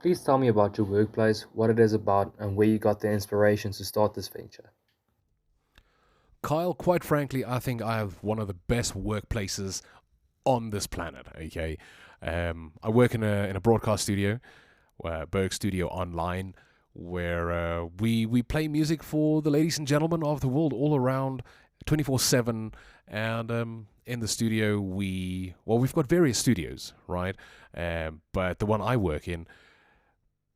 Please tell me about your workplace, what it is about, and where you got the inspiration to start this venture. Kyle, quite frankly, I think I have one of the best workplaces on this planet. Okay, I work in a broadcast studio, BurgStudio Online, where we play music for the ladies and gentlemen of the world all around, 24/7. And in the studio, we've got various studios, right? But the one I work in,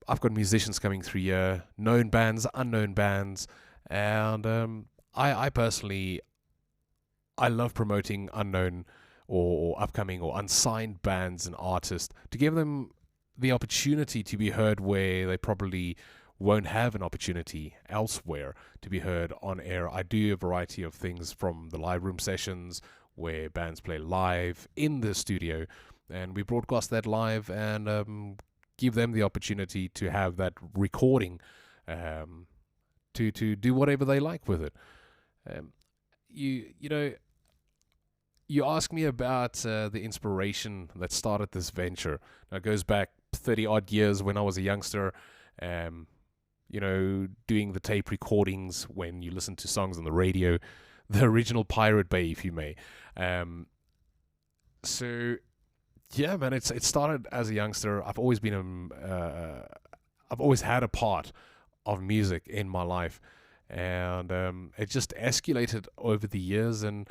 I've got musicians coming through here, known bands, unknown bands, and I personally I love promoting unknown or upcoming or unsigned bands and artists to give them the opportunity to be heard where they probably won't have an opportunity elsewhere to be heard on air. I do a variety of things from the live room sessions where bands play live in the studio and we broadcast that live and give them the opportunity to have that recording um, to do whatever they like with it. Um, you know you ask me about the inspiration that started this venture. Now, it goes back 30 odd years when I was a youngster, um, doing the tape recordings when you listen to songs on the radio, the original Pirate Bay, if you may. Um, so, yeah, man, it started as a youngster. I've always had a part of music in my life, and it just escalated over the years and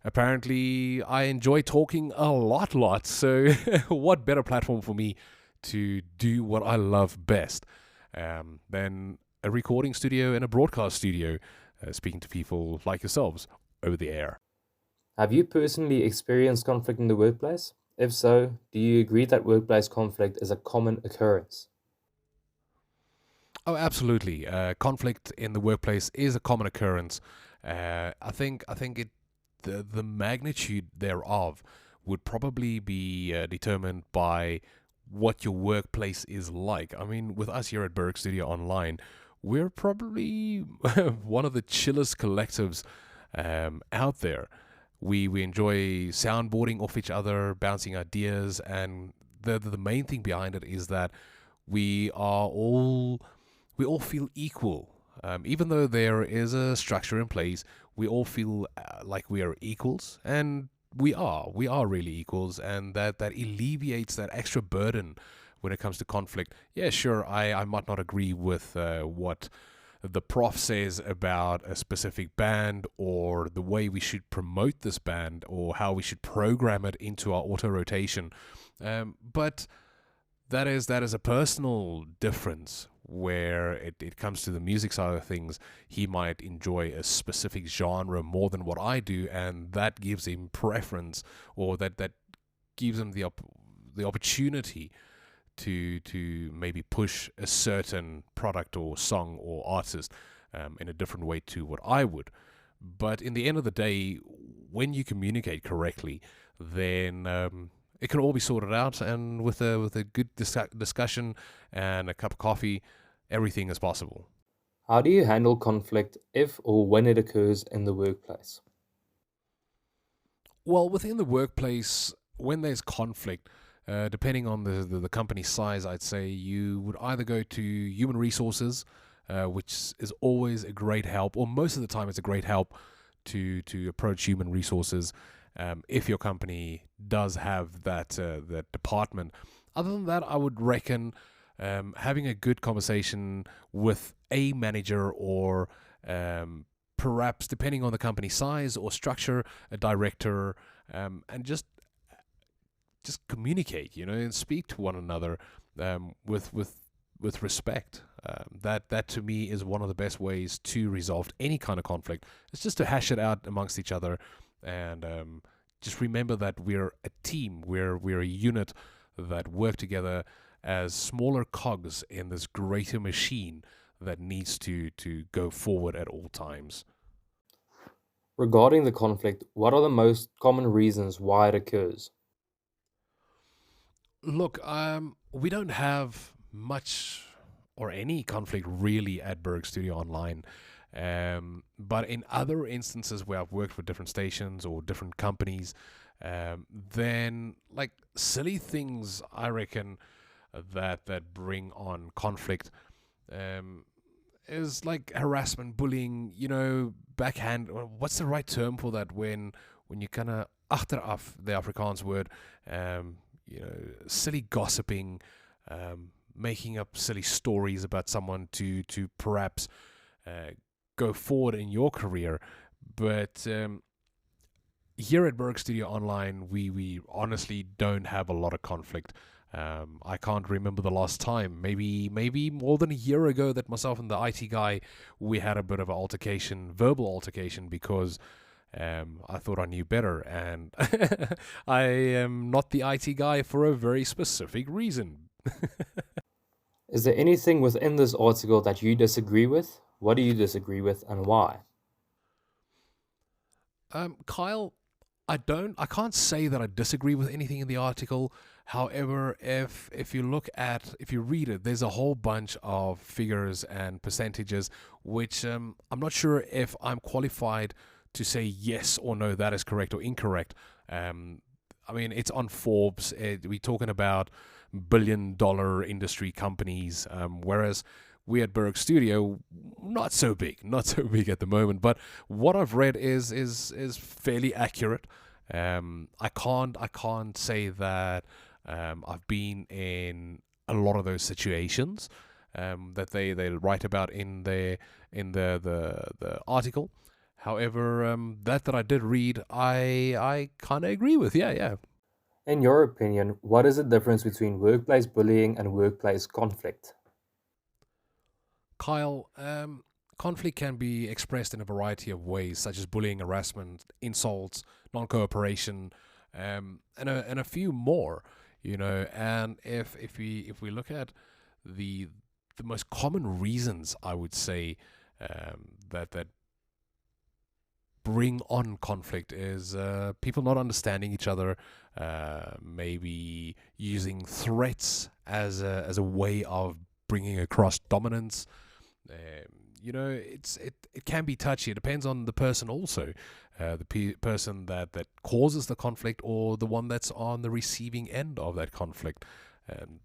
apparently I enjoy talking a lot. So, what better platform for me to do what I love best than a recording studio and a broadcast studio, speaking to people like yourselves over the air? Have you personally experienced conflict in the workplace? If so, do you agree that workplace conflict is a common occurrence? Oh, absolutely. Conflict in the workplace is a common occurrence. I think the magnitude thereof would probably be determined by what your workplace is like. I mean, with us here at BurgStudio Online, we're probably one of the chillest collectives out there. We enjoy soundboarding off each other, bouncing ideas, and the main thing behind it is that we are all we all feel equal. Even though there is a structure in place, we all feel like we are equals, and we are really equals, and that alleviates that extra burden when it comes to conflict. Yeah, sure, I might not agree with what the prof says about a specific band or the way we should promote this band or how we should program it into our auto rotation, but that is a personal difference where it comes to the music side of things. He might enjoy a specific genre more than what I do, and that gives him preference, or that gives him the opportunity to maybe push a certain product or song or artist in a different way to what I would. But in the end of the day, when you communicate correctly, then it can all be sorted out, and with a good discussion and a cup of coffee, everything is possible. How do you handle conflict if or when it occurs in the workplace? Well, within the workplace, when there's conflict, depending on the company size, I'd say you would either go to human resources, which is always a great help, or most of the time it's a great help to approach human resources if your company does have that department. Other than that, I would reckon having a good conversation with a manager or perhaps, depending on the company size or structure, a director, and just communicate, and speak to one another with respect. That to me is one of the best ways to resolve any kind of conflict. It's just to hash it out amongst each other, and just remember that we're a team. We're a unit that work together as smaller cogs in this greater machine that needs to go forward at all times. Regarding the conflict, what are the most common reasons why it occurs? Look, we don't have much or any conflict really at Berg Studio Online. But in other instances where I've worked with different stations or different companies, then like silly things, I reckon, that bring on conflict. Um, is like harassment, bullying, backhand. What's the right term for that? When you kind of achteraf, the Afrikaans word, um, silly gossiping, making up silly stories about someone to perhaps uh, go forward in your career. But here at BurgStudio Online, we honestly don't have a lot of conflict. I can't remember the last time. Maybe more than a year ago that myself and the IT guy we had a bit of an altercation, verbal altercation, because I thought I knew better, and I am not the IT guy for a very specific reason. Is there anything within this article that you disagree with? What do you disagree with and why? Kyle, I can't say that I disagree with anything in the article. However, if you read it, there's a whole bunch of figures and percentages, which I'm not sure if I'm qualified to say yes or no, that is correct or incorrect. Um, I mean, it's on Forbes. We're talking about billion-dollar industry companies, whereas we at Berg Studio, not so big, not so big at the moment. But what I've read is fairly accurate. I can't say that I've been in a lot of those situations that they write about in the article. However, that I did read, I kind of agree with. Yeah, yeah. In your opinion, what is the difference between workplace bullying and workplace conflict? Kyle, conflict can be expressed in a variety of ways, such as bullying, harassment, insults, non-cooperation, and a few more. And if we look at the the most common reasons, I would say that bring on conflict is people not understanding each other, maybe using threats as a way of bringing across dominance. It can be touchy. It depends on the person also, the person that causes the conflict or the one that's on the receiving end of that conflict.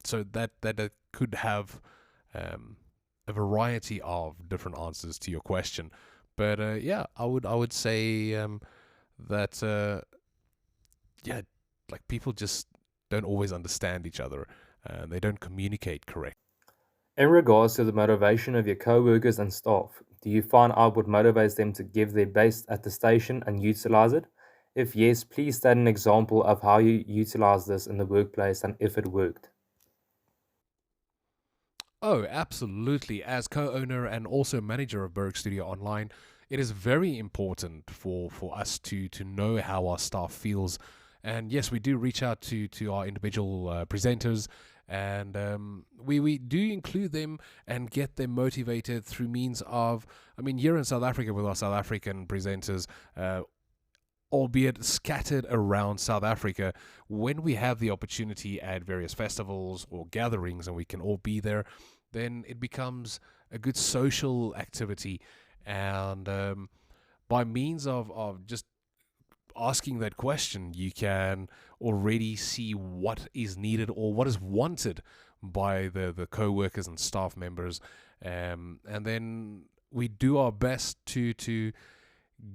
So that could have um, a variety of different answers to your question. But yeah, I would say that yeah, like people just don't always understand each other. They don't communicate correctly. In regards to the motivation of your co-workers and staff, do you find out what motivates them to give their best at the station and utilize it? If yes, please state an example of how you utilize this in the workplace and if it worked. Oh, absolutely. As co-owner and also manager of Berg Studio Online, it is very important for us to know how our staff feels. And yes, we do reach out to our individual presenters, and we do include them and get them motivated through means of, I mean, here in South Africa with our South African presenters, albeit scattered around South Africa, when we have the opportunity at various festivals or gatherings and we can all be there, then it becomes a good social activity. And by means of just asking that question, you can already see what is needed or what is wanted by the co-workers and staff members. And then we do our best to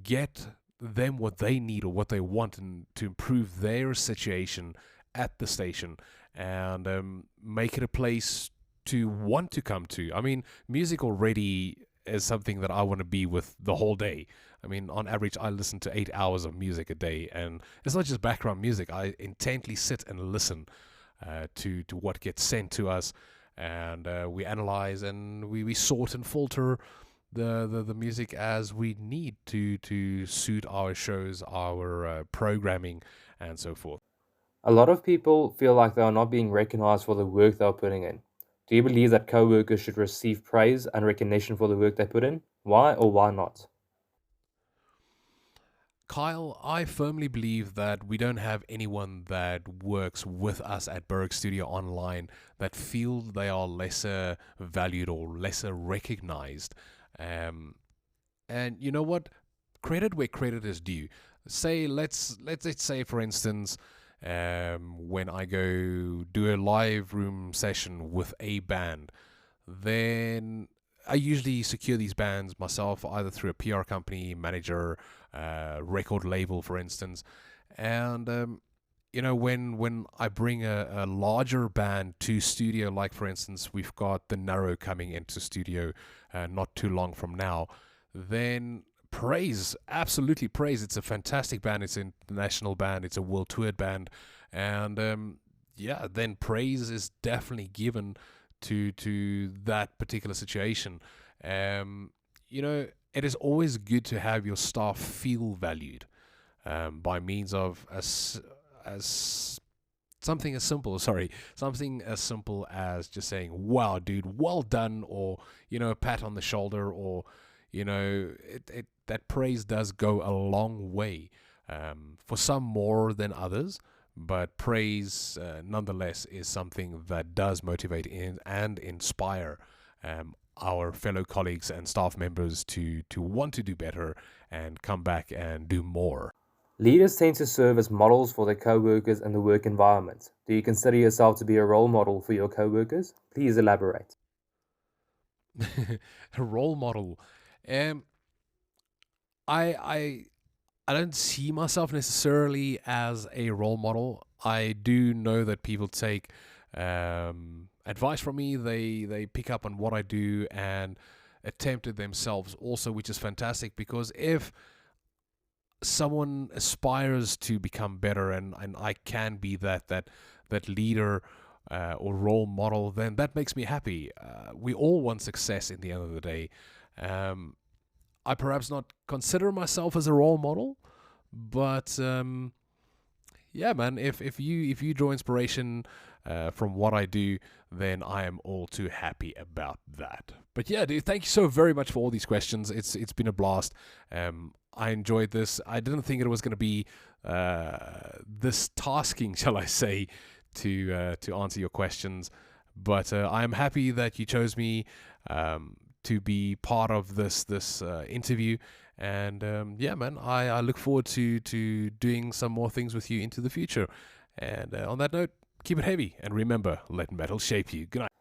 get them what they need or what they want and to improve their situation at the station and make it a place to want to come to. I mean, music already is something that I want to be with the whole day. I mean, on average, I listen to 8 hours of music a day, and it's not just background music. I intently sit and listen to what gets sent to us, and we analyze and we sort and filter the music as we need to suit our shows, our programming, and so forth. A lot of people feel like they are not being recognized for the work they are putting in. Do you believe that co-workers should receive praise and recognition for the work they put in? Why or why not? Kyle, I firmly believe that we don't have anyone that works with us at Berg Studio Online that feel they are lesser valued or lesser recognized. Um, and you know what? Credit where credit is due. Say let's say for instance, when I go do a live room session with a band, then I usually secure these bands myself, either through a PR company, manager, record label, for instance. And when I bring a larger band to studio, like for instance, we've got the Narrow coming into studio not too long from now, then praise, absolutely praise. It's a fantastic band. It's an international band. It's a world toured band, and yeah, then praise is definitely given to that particular situation. Um, it is always good to have your staff feel valued by means of as something as simple as just saying, "Wow, dude, well done," or a pat on the shoulder, or that praise does go a long way. For some more than others, but praise nonetheless is something that does motivate and inspire our fellow colleagues and staff members to want to do better and come back and do more. Leaders tend to serve as models for their co-workers and the work environment. Do you consider yourself to be a role model for your co-workers? Please elaborate. A role model. Um, I I don't see myself necessarily as a role model. I do know that people take advice from me. They pick up on what I do and attempt it themselves also, which is fantastic, because if someone aspires to become better, and I can be that leader or role model, then that makes me happy. We all want success in the end of the day. Um, I perhaps not consider myself as a role model, but yeah, man, if you draw inspiration from what I do, then I am all too happy about that. But yeah, dude, thank you so very much for all these questions. It's been a blast. I enjoyed this. I didn't think it was going to be this tasking, shall I say, to answer your questions. But I am happy that you chose me to be part of this interview. And yeah, man, I look forward to doing some more things with you into the future. And on that note, keep it heavy, and remember, let metal shape you. Good night.